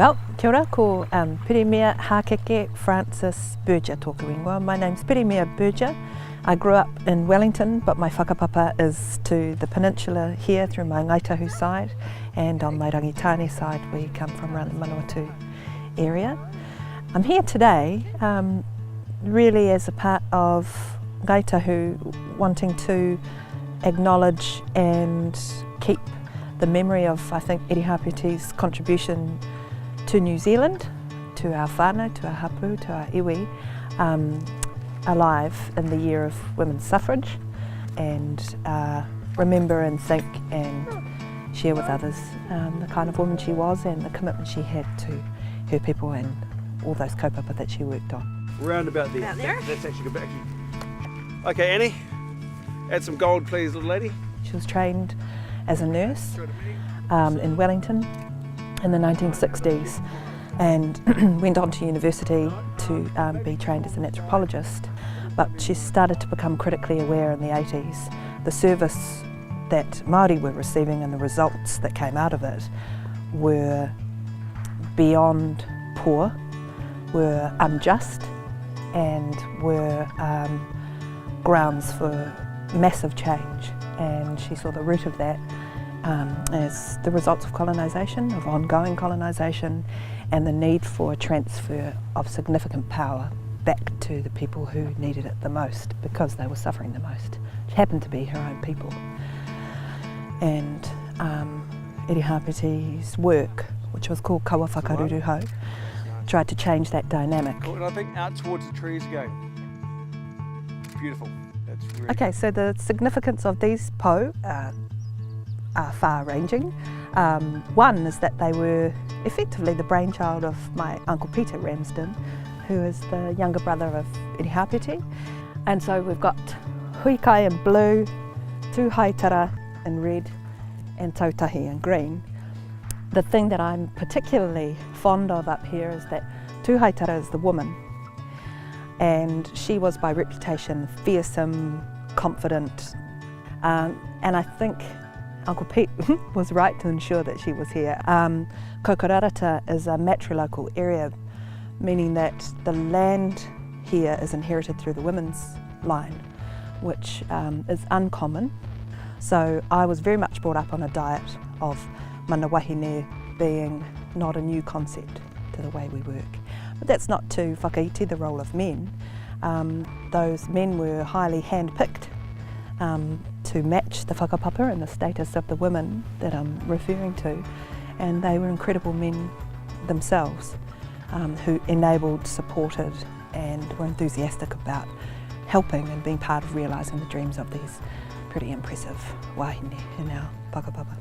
Well, kia ora, ko Pirimia Hakeke Francis Berger tōku ingoa. My name's Pirimia Berger. I grew up in Wellington, but my whakapapa is to the peninsula here through my Ngāi Tahu side, and on my Rangitane side we come from around the Manawatu area. I'm here today really as a part of Ngāi Tahu wanting to acknowledge and keep the memory of, I think, Irihapeti's contribution to New Zealand, to our whānau, to our hapu, to our iwi, alive in the year of women's suffrage, and remember and think and share with others the kind of woman she was and the commitment she had to her people and all those kaupapa that she worked on. Round about there. About there? That's actually good back. Okay, Annie, add some gold please, little lady. She was trained as a nurse in Wellington in the 1960s and went on to university to be trained as an anthropologist, but she started to become critically aware in the 80s. The service that Māori were receiving and the results that came out of it were beyond poor, were unjust, and were grounds for massive change. And she saw the root of that as the results of colonisation, of ongoing colonisation, and the need for a transfer of significant power back to the people who needed it the most because they were suffering the most. It happened to be her own people. And Irihapeti's work, which was called Kawa Whakaruruhau, tried to change that dynamic. Cool. And I think out towards the trees again. Beautiful. That's really Okay, so the significance of these po are far-ranging. One is that they were effectively the brainchild of my uncle Peter Ramsden, who is the younger brother of Irihapeti. And so we've got huikai in blue, tūhaitara in red, and tautahi in green. The thing that I'm particularly fond of up here is that tūhaitara is the woman, and she was by reputation fearsome, confident, and I think Uncle Pete was right to ensure that she was here. Koukourarata is a matrilocal area, meaning that the land here is inherited through the women's line, which is uncommon. So I was very much brought up on a diet of mana wahine being not a new concept to the way we work. But that's not to whakaiti the role of men. Those men were highly hand-picked to match the whakapapa and the status of the women that I'm referring to, and they were incredible men themselves who enabled, supported, and were enthusiastic about helping and being part of realising the dreams of these pretty impressive wahine in our whakapapa.